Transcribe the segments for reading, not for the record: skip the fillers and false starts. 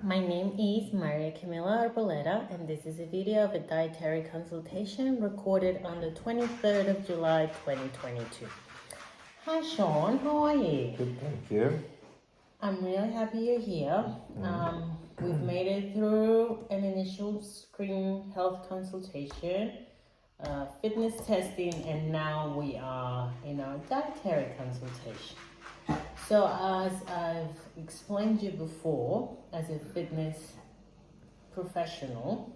My name is Maria Camila Arboleda, and this is a video of a dietary consultation recorded on the 23rd of July 2022. Hi Sean, how are you? Good, thank you. I'm really happy you're here. We've made it through an initial screen health consultation, fitness testing, and now we are in our dietary consultation. So as I've explained you before, as a fitness professional,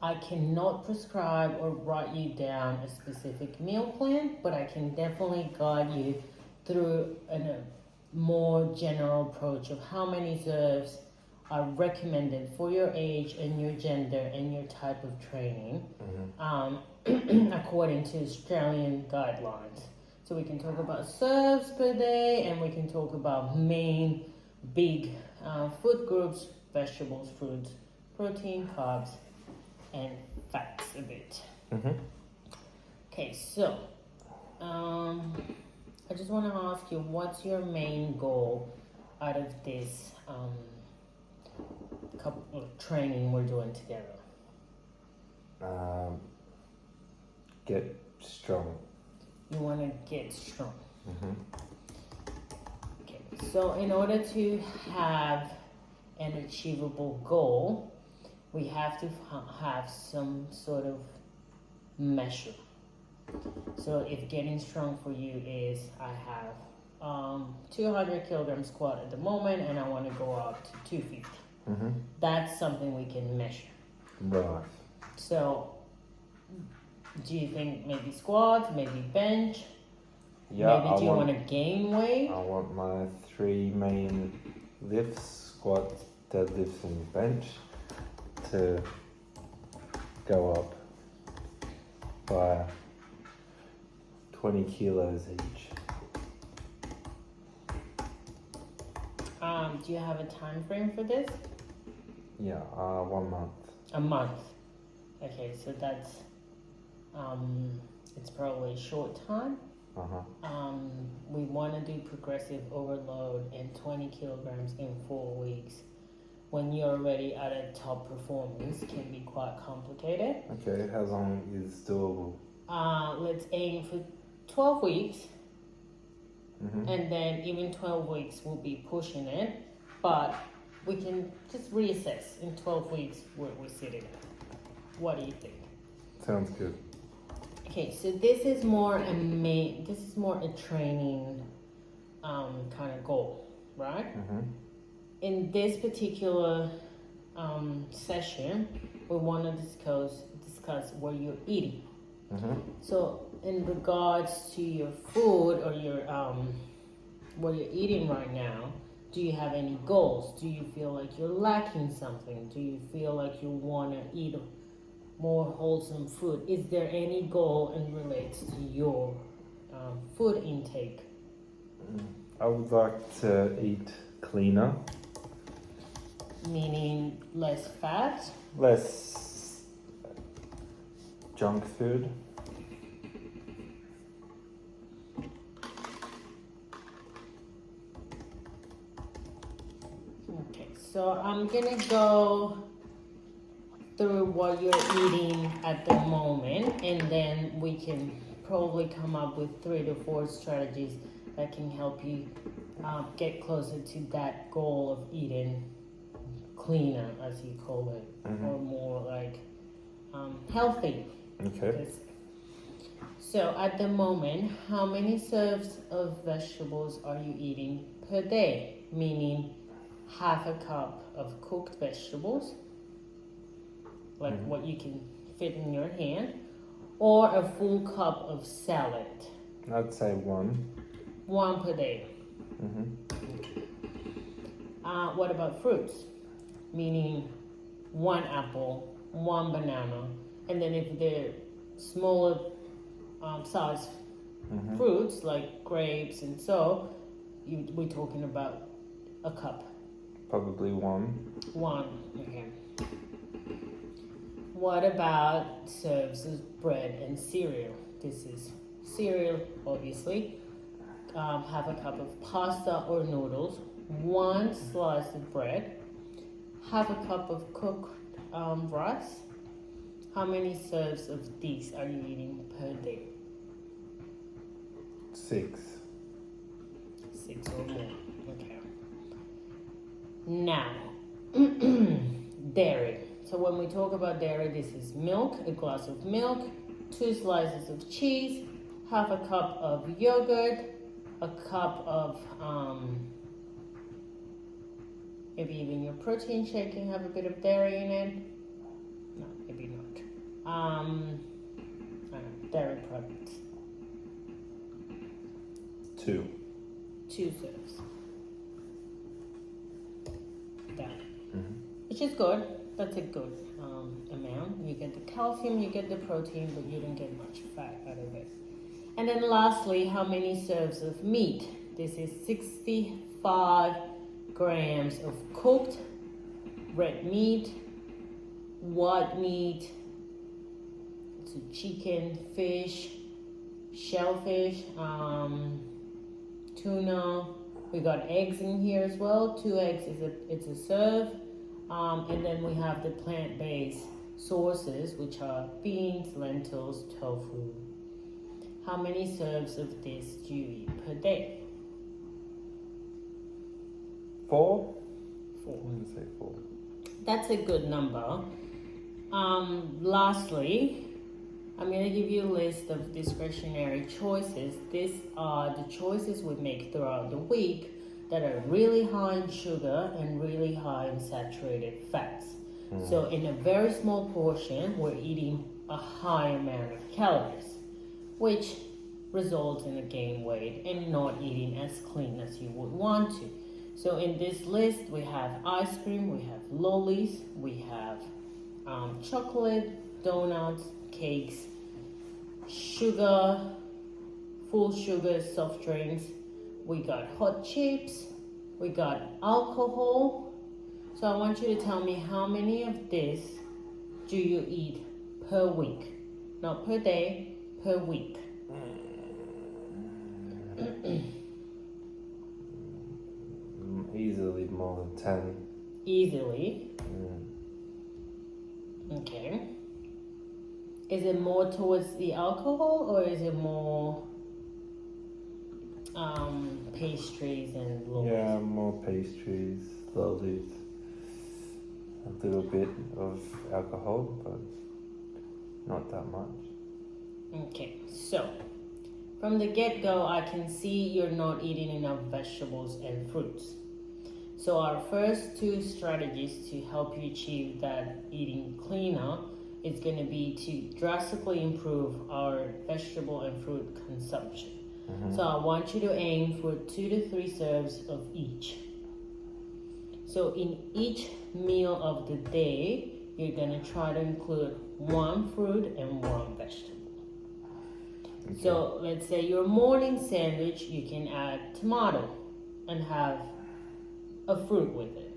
I cannot prescribe or write you down a specific meal plan, but I can definitely guide you through a more general approach of how many serves are recommended for your age and your gender and your type of training, according to Australian guidelines. So we can talk about serves per day, and we can talk about main big food groups: vegetables, fruits, protein, carbs, and fats a bit. Okay, so I just want to ask you, what's your main goal out of this couple of training we're doing together? Get strong. You want to get strong. Okay, so in order to have an achievable goal, we have to have some sort of measure. So if getting strong for you is, I have 200 kilogram squat at the moment and I want to go up to 250. That's something we can measure. Right. So do you think maybe squats, maybe bench? Yeah, maybe do you want to gain weight? I want my three main lifts, squat, deadlifts and bench, to go up by 20 kilos each. Do you have a time frame for this? Yeah, 1 month. A month. Okay, so that's it's probably a short time. We want to do progressive overload and 20 kilograms in 4 weeks. When you're already at a top performance, can be quite complicated. Okay, how long is doable? Let's aim for 12 weeks. And then even 12 weeks we'll be pushing it, but we can just reassess in 12 weeks where we're sitting at. What do you think? Sounds good. Okay, so this is more a training kind of goal, right? In this particular session, we want to discuss what you're eating. So in regards to your food or your what you're eating right now, do you have any goals? Do you feel like you're lacking something? Do you feel like you want to eat more wholesome food? Is there any goal in relates to your food intake? I would like to eat cleaner. Meaning less fat? Less junk food. Okay, so I'm gonna go through what you're eating at the moment, and then we can probably come up with 3 to 4 strategies that can help you get closer to that goal of eating cleaner, as you call it, or more like healthy. Okay. So at the moment, how many serves of vegetables are you eating per day? Meaning half a cup of cooked vegetables, like what you can fit in your hand, or a full cup of salad? I'd say 1. 1 per day. What about fruits? Meaning 1 apple, 1 banana, and then if they're smaller size fruits like grapes and so, we're talking about a cup. Probably 1. 1, okay. What about serves of bread and cereal? This is cereal, obviously. Have a cup of pasta or noodles, 1 slice of bread, half a cup of cooked rice. How many serves of these are you eating per day? 6. 6 or more. Okay. Now, dairy. So when we talk about dairy, this is milk, a glass of milk, 2 slices of cheese, half a cup of yogurt, a cup of maybe even your protein shake can have a bit of dairy in it. No, maybe not. I don't know, dairy products. 2. 2 serves. That. Mm-hmm. Which is good. That's a good amount. You get the calcium, you get the protein, but you don't get much fat out of it. And then lastly, how many serves of meat? This is 65 grams of cooked red meat, white meat, so chicken, fish, shellfish, tuna. We got eggs in here as well. 2 eggs it's a serve. And then we have the plant-based sources, which are beans, lentils, tofu. How many serves of this do you eat per day? 4? 4. I'm going to say 4. That's a good number. Lastly, I'm going to give you a list of discretionary choices. These are the choices we make throughout the week that are really high in sugar and really high in saturated fats. So in a very small portion, we're eating a high amount of calories, which results in a gain weight and not eating as clean as you would want to. So in this list, we have ice cream, we have lollies, we have chocolate, donuts, cakes, sugar, full sugar soft drinks. We got hot chips, we got alcohol. So I want you to tell me how many of this do you eat per week? Not per day, per week. Easily more than 10. Easily. Okay. Is it more towards the alcohol or is it more pastries and lollies? Yeah, more pastries, lollies, a little bit of alcohol, but not that much. Okay, so from the get-go, I can see you're not eating enough vegetables and fruits. So our first 2 strategies to help you achieve that eating cleaner is going to be to drastically improve our vegetable and fruit consumption. So I want you to aim for 2 to 3 serves of each. So in each meal of the day, you're going to try to include 1 fruit and 1 vegetable. Okay. So let's say your morning sandwich, you can add tomato and have a fruit with it.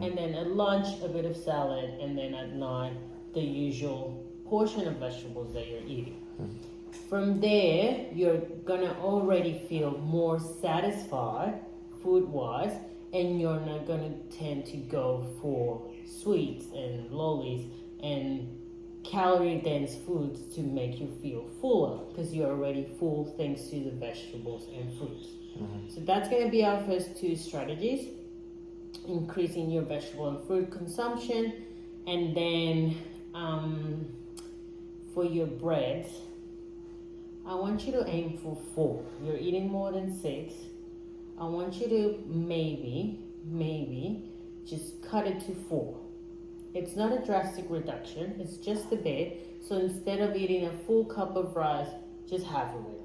And then at lunch, a bit of salad, and then at night, the usual portion of vegetables that you're eating. From there, you're gonna already feel more satisfied food-wise, and you're not gonna tend to go for sweets and lollies and calorie-dense foods to make you feel fuller, because you're already full thanks to the vegetables and fruits. So that's gonna be our first 2 strategies, increasing your vegetable and fruit consumption. And then for your breads, I want you to aim for 4. You're eating more than 6. I want you to maybe just cut it to 4. It's not a drastic reduction, it's just a bit. So instead of eating a full cup of rice, just half of it.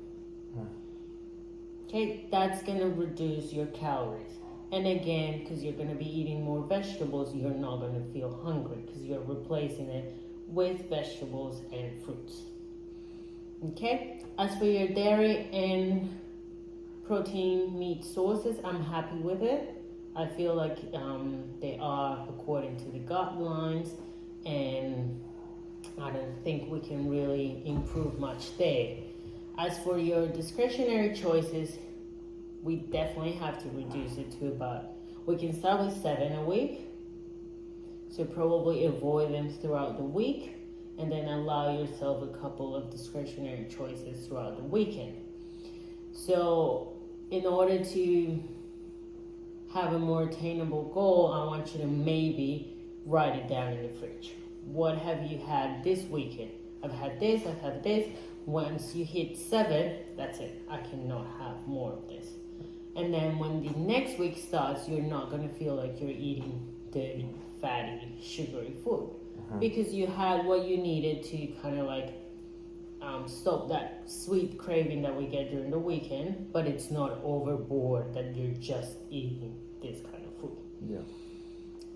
Okay, that's gonna reduce your calories. And again, because you're gonna be eating more vegetables, you're not gonna feel hungry because you're replacing it with vegetables and fruits. Okay, as for your dairy and protein meat sources, I'm happy with it. I feel like they are according to the guidelines, and I don't think we can really improve much there. As for your discretionary choices, we definitely have to reduce it to about, we can start with 7 a week, So probably avoid them throughout the week and then allow yourself a couple of discretionary choices throughout the weekend. So in order to have a more attainable goal, I want you to maybe write it down in the fridge. What have you had this weekend? I've had this, I've had this. Once you hit 7, that's it. I cannot have more of this. And then when the next week starts, you're not going to feel like you're eating dirty, fatty, sugary food. Because you had what you needed to kind of like stop that sweet craving that we get during the weekend, but it's not overboard that you're just eating this kind of food. Yeah.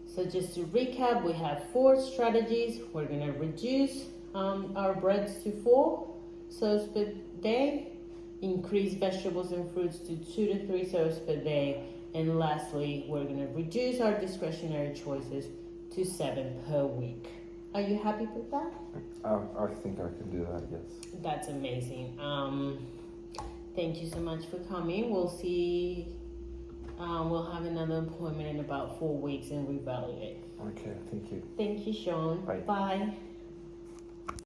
So just to recap, we have 4 strategies. We're going to reduce our breads to 4 serves per day, increase vegetables and fruits to 2 to 3 serves per day, and lastly, we're going to reduce our discretionary choices to 7 per week. Are you happy with that? I think I can do that, yes. That's amazing. Thank you so much for coming. We'll see. We'll have another appointment in about 4 weeks and reevaluate. Okay, thank you. Thank you, Sean. Bye. Bye.